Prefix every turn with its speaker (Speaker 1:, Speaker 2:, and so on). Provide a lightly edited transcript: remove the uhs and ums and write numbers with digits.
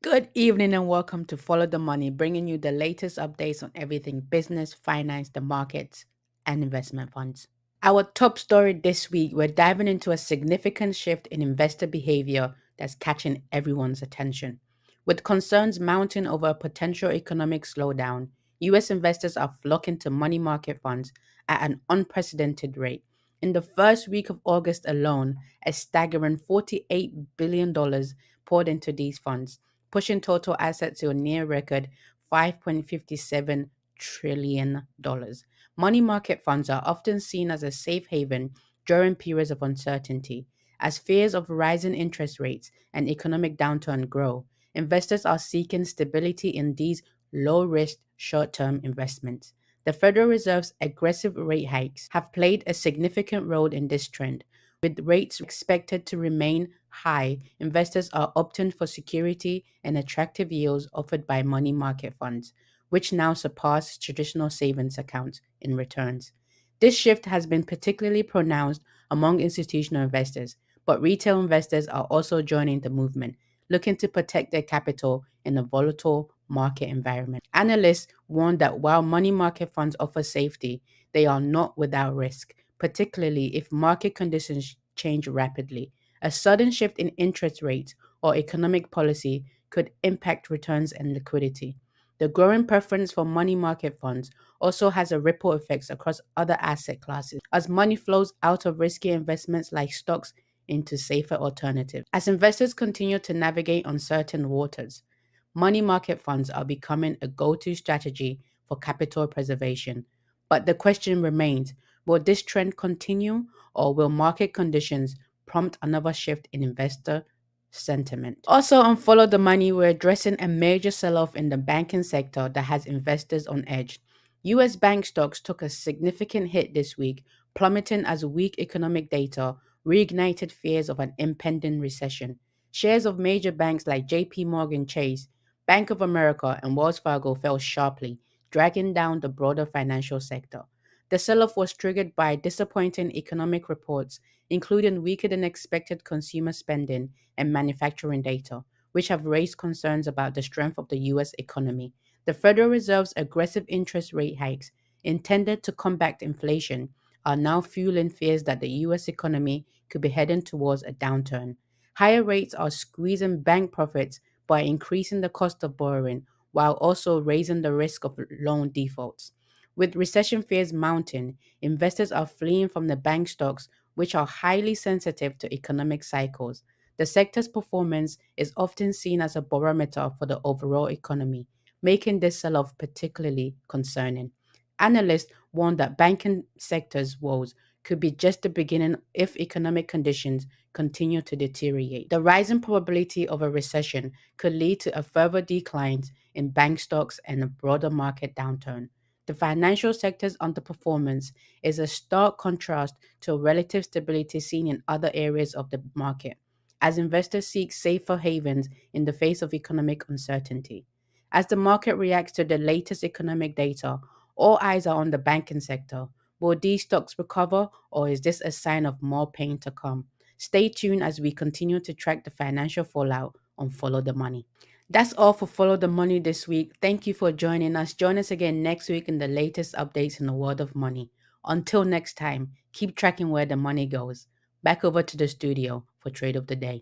Speaker 1: Good evening and welcome to Follow the Money, bringing you the latest updates on everything business, finance, the markets, and investment funds. Our top story this week, we're diving into a significant shift in investor behavior that's catching everyone's attention. With concerns mounting over a potential economic slowdown, US investors are flocking to money market funds at an unprecedented rate. In the first week of August alone, a staggering $48 billion dollars poured into these funds, pushing total assets to a near record $5.57 trillion. Money market funds are often seen as a safe haven during periods of uncertainty. As fears of rising interest rates and economic downturn grow, investors are seeking stability in these low risk, short term investments. The Federal Reserve's aggressive rate hikes have played a significant role in this trend. With rates expected to remain high, investors are opting for security and attractive yields offered by money market funds, which now surpass traditional savings accounts in returns. This shift has been particularly pronounced among institutional investors, but retail investors are also joining the movement, looking to protect their capital in a volatile market environment. Analysts warn that while money market funds offer safety, they are not without risk, particularly if market conditions change rapidly. A sudden shift in interest rates or economic policy could impact returns and liquidity. The growing preference for money market funds also has a ripple effects across other asset classes as money flows out of risky investments like stocks into safer alternatives. As investors continue to navigate uncertain waters, money market funds are becoming a go-to strategy for capital preservation. But the question remains, will this trend continue or will market conditions prompt another shift in investor sentiment? Also, on Follow the Money, we're addressing a major sell off in the banking sector that has investors on edge. US bank stocks took a significant hit this week, plummeting as weak economic data reignited fears of an impending recession. Shares of major banks like JP Morgan Chase, Bank of America, and Wells Fargo fell sharply, dragging down the broader financial sector. The sell off was triggered by disappointing economic reports, including weaker than expected consumer spending and manufacturing data, which have raised concerns about the strength of the US economy. The Federal Reserve's aggressive interest rate hikes, intended to combat inflation, are now fueling fears that the US economy could be heading towards a downturn. Higher rates are squeezing bank profits by increasing the cost of borrowing while also raising the risk of loan defaults. With recession fears mounting, investors are fleeing from the bank stocks, which are highly sensitive to economic cycles. The sector's performance is often seen as a barometer for the overall economy, making this sell off particularly concerning. Analysts warn that banking sector's woes could be just the beginning if economic conditions continue to deteriorate. The rising probability of a recession could lead to a further decline in bank stocks and a broader market downturn. The financial sector's underperformance is a stark contrast to relative stability seen in other areas of the market, as investors seek safer havens in the face of economic uncertainty. As the market reacts to the latest economic data, all eyes are on the banking sector. Will these stocks recover, or is this a sign of more pain to come? Stay tuned as we continue to track the financial fallout on Follow the Money. That's all for Follow the Money this week. Thank you for joining us. Join us again next week in the latest updates in the world of money. Until next time, keep tracking where the money goes. Back over to the studio for Trade of the Day.